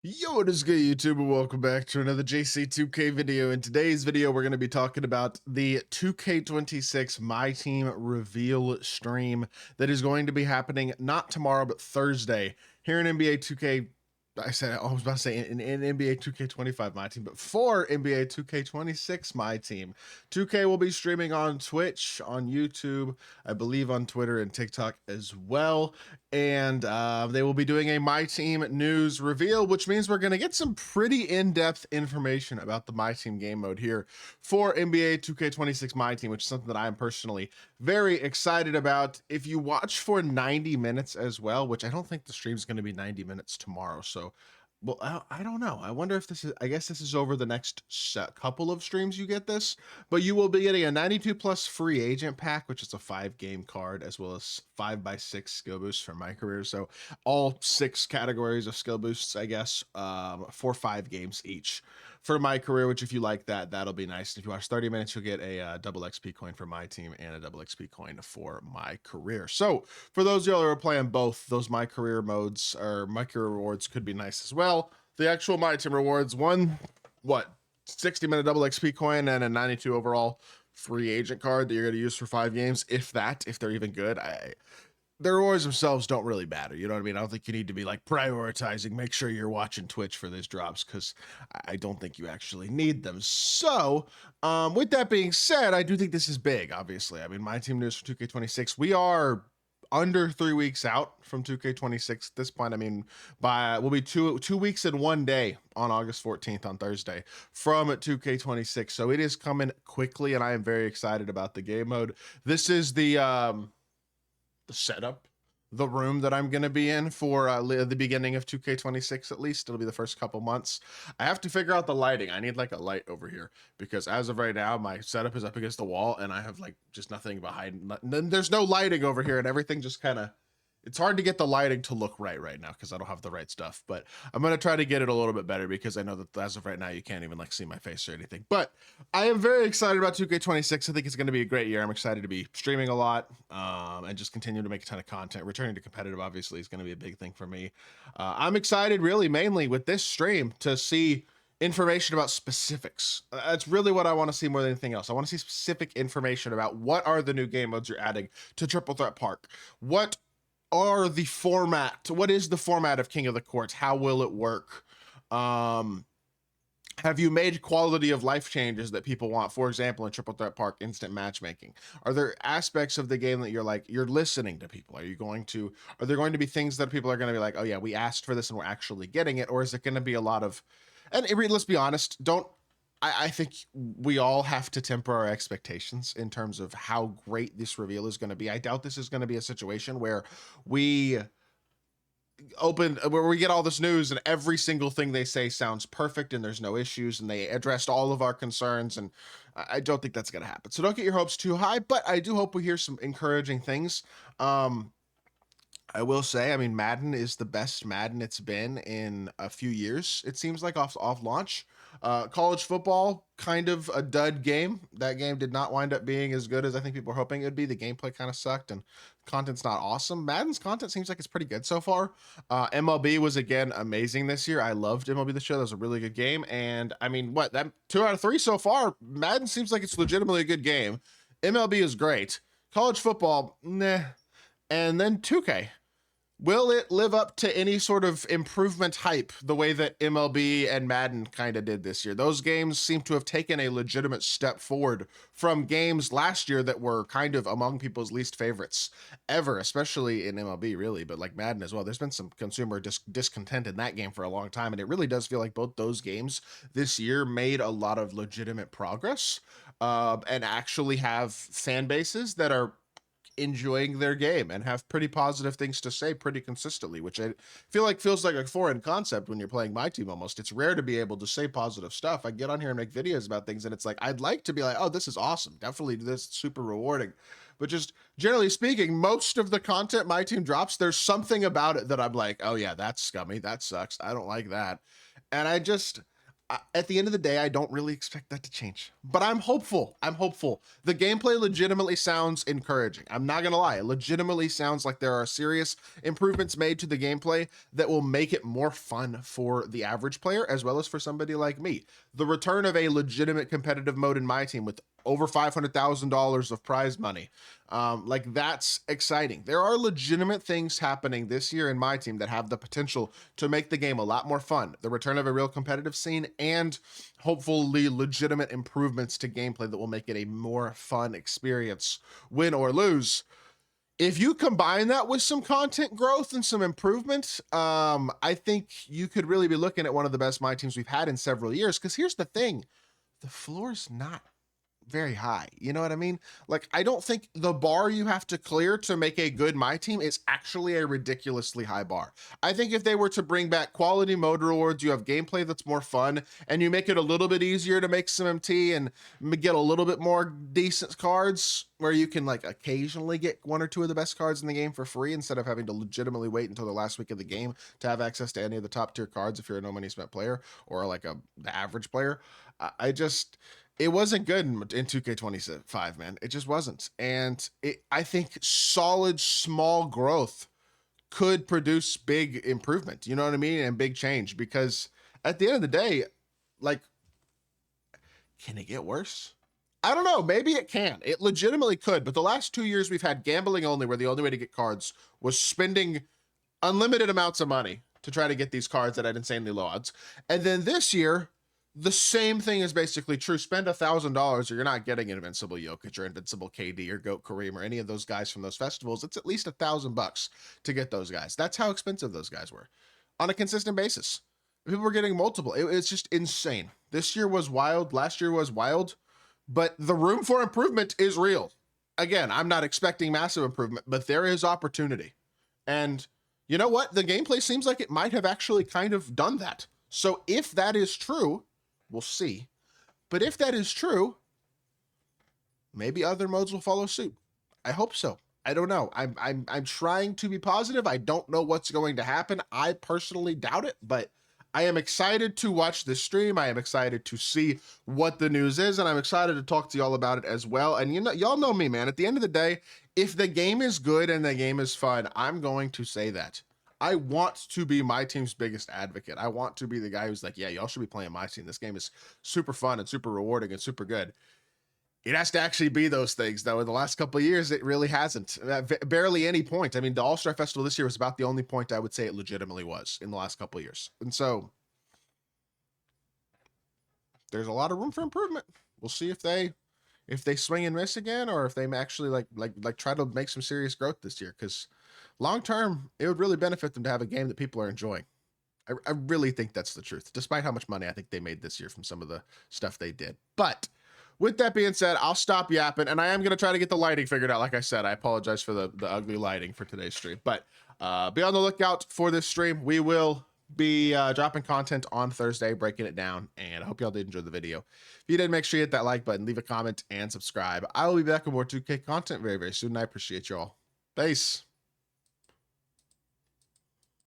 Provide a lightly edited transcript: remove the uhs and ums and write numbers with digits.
Yo, what is good, YouTube, and welcome back to another JC2K video. In today's video, we're going to be talking about the 2K26 My Team reveal stream that is going to be happening not tomorrow, but Thursday here in NBA 2K. I was about to say in NBA 2K25 My Team, but for NBA 2K26 My Team. 2K will be streaming on Twitch, on YouTube, I believe on Twitter and TikTok as well. And they will be doing a My Team news reveal, which means we're going to get some pretty in-depth information about the My Team game mode here for NBA 2K26 My Team, which is something that I'm personally very excited about. If you watch for 90 minutes as well, which I don't think the stream is going to be 90 minutes tomorrow, so well, I don't know. I wonder if this is, I guess this is over the next couple of streams you get this, but you will be getting a 92 plus free agent pack, which is a 5-game card, as well as 5x6 skill boosts for my career. So all 6 categories of skill boosts, I guess, for 5 games each for my career, which if you like that, that'll be nice. If you watch 30 minutes, you'll get a double XP coin for my team and a double XP coin for my career. So for those of y'all who are playing both, those my career modes or my career rewards could be nice as well. The actual my team rewards, one, what, 60-minute double XP coin and a 92 overall free agent card that you're going to use for 5 games, if they're even good. The rewards themselves don't really matter. You know what I mean? I don't think you need to be like prioritizing, make sure you're watching Twitch for these drops, because I don't think you actually need them. So with that being said, I do think this is big, obviously. I mean, my team news for 2K26, we are under 3 weeks out from 2K26 at this point. I mean, we'll be two weeks and 1 day on August 14th on Thursday from 2K26. So it is coming quickly, and I am very excited about the game mode. This is the setup, the room that I'm going to be in for the beginning of 2K26. At least it'll be the first couple months. I have to figure out the lighting. I need like a light over here, because as of right now, my setup is up against the wall and I have like just nothing behind. There's no lighting over here, and everything just kind of, it's hard to get the lighting to look right now because I don't have the right stuff. But I'm going to try to get it a little bit better, because I know that as of right now, you can't even like see my face or anything. But I am very excited about 2K26. I think it's going to be a great year. I'm excited to be streaming a lot and just continue to make a ton of content. Returning to competitive, obviously, is going to be a big thing for me. I'm excited, really, mainly with this stream, to see information about specifics. That's really what I want to see more than anything else. I want to see specific information about what are the new game modes you're adding to Triple Threat Park. What is the format of King of the Courts? How will it work? Have you made quality of life changes that people want? For example, in Triple Threat Park, instant matchmaking. Are there aspects of the game that you're listening to people? Are there going to be things that people are going to be like, oh yeah, we asked for this and we're actually getting it? Or is it going to be a lot of, and let's be honest, I think we all have to temper our expectations in terms of how great this reveal is going to be. I doubt this is going to be a situation where we get all this news and every single thing they say sounds perfect and there's no issues and they addressed all of our concerns, and I don't think that's going to happen. So don't get your hopes too high, but I do hope we hear some encouraging things. I will say, I mean, Madden is the best Madden it's been in a few years, it seems like, off launch. College football, kind of a dud game. That game did not wind up being as good as I think people were hoping it would be. The gameplay kind of sucked and content's not awesome. Madden's content seems like it's pretty good so far. MLB was, again, amazing this year. I loved MLB The Show. That was a really good game. And I mean, that 2 out of 3 so far, Madden seems like it's legitimately a good game. MLB is great. College football, nah. And then 2K. Will it live up to any sort of improvement hype the way that MLB and Madden kind of did this year? Those games seem to have taken a legitimate step forward from games last year that were kind of among people's least favorites ever, especially in MLB, really, but like Madden as well. There's been some consumer discontent in that game for a long time, and it really does feel like both those games this year made a lot of legitimate progress and actually have fan bases that are enjoying their game and have pretty positive things to say pretty consistently, which I feel like feels like a foreign concept when you're playing my team. Almost, it's rare to be able to say positive stuff. I get on here and make videos about things and it's like, I'd like to be like, oh, this is awesome, definitely, this is super rewarding, but just generally speaking, most of the content my team drops, there's something about it that I'm like, oh yeah, that's scummy, that sucks, I don't like that. And at the end of the day, I don't really expect that to change, but I'm hopeful. I'm hopeful. The gameplay legitimately sounds encouraging. I'm not gonna lie. It legitimately sounds like there are serious improvements made to the gameplay that will make it more fun for the average player, as well as for somebody like me. The return of a legitimate competitive mode in my team with over $500,000 of prize money. Like, that's exciting. There are legitimate things happening this year in my team that have the potential to make the game a lot more fun. The return of a real competitive scene and hopefully legitimate improvements to gameplay that will make it a more fun experience, win or lose. If you combine that with some content growth and some improvement, I think you could really be looking at one of the best my teams we've had in several years. Because here's the thing, the floor's not very high. You know what I mean? Like, I don't think the bar you have to clear to make a good my team is actually a ridiculously high bar. I think if they were to bring back quality mode rewards, you have gameplay that's more fun, and you make it a little bit easier to make some MT and get a little bit more decent cards where you can like occasionally get one or two of the best cards in the game for free instead of having to legitimately wait until the last week of the game to have access to any of the top tier cards if you're a no money spent player or like the average player. I just, it wasn't good in 2K25, man. It just wasn't. And I think solid small growth could produce big improvement, you know what I mean? And big change, because at the end of the day, like, can it get worse? I don't know. Maybe it can. It legitimately could. But the last 2 years we've had gambling only, where the only way to get cards was spending unlimited amounts of money to try to get these cards at insanely low odds. And then this year, the same thing is basically true. Spend $1,000 or you're not getting an invincible Jokic or invincible KD or Goat Kareem or any of those guys from those festivals. It's at least $1,000 to get those guys. That's how expensive those guys were on a consistent basis. People were getting multiple. It's just insane. This year was wild. Last year was wild, but the room for improvement is real. Again, I'm not expecting massive improvement, but there is opportunity. And you know what? The gameplay seems like it might have actually kind of done that. So if that is true, we'll see. But if that is true, maybe other modes will follow suit. I hope so. I don't know. I'm trying to be positive. I don't know what's going to happen. I personally doubt it, but I am excited to watch this stream. I am excited to see what the news is, and I'm excited to talk to y'all about it as well. And you know, y'all know me, man. At the end of the day, if the game is good and the game is fun, I'm going to say that. I want to be my team's biggest advocate. I want to be the guy who's like, yeah, y'all should be playing my team. This game is super fun and super rewarding and super good. It has to actually be those things, though. In the last couple of years, it really hasn't. Barely any point. I mean, the All-Star Festival this year was about the only point I would say it legitimately was in the last couple of years. And so there's a lot of room for improvement. We'll see if they swing and miss again, or if they actually like try to make some serious growth this year, because long term it would really benefit them to have a game that people are enjoying. I really think that's the truth, despite how much money I think they made this year from some of the stuff they did. But with that being said, I'll stop yapping, and I am going to try to get the lighting figured out. Like I said, I apologize for the ugly lighting for today's stream, but be on the lookout for this stream. We will be dropping content on Thursday, breaking it down, and I hope y'all did enjoy the video. If you did, make sure you hit that like button, leave a comment, and subscribe. I will be back with more 2K content very, very soon, and I appreciate y'all. Peace.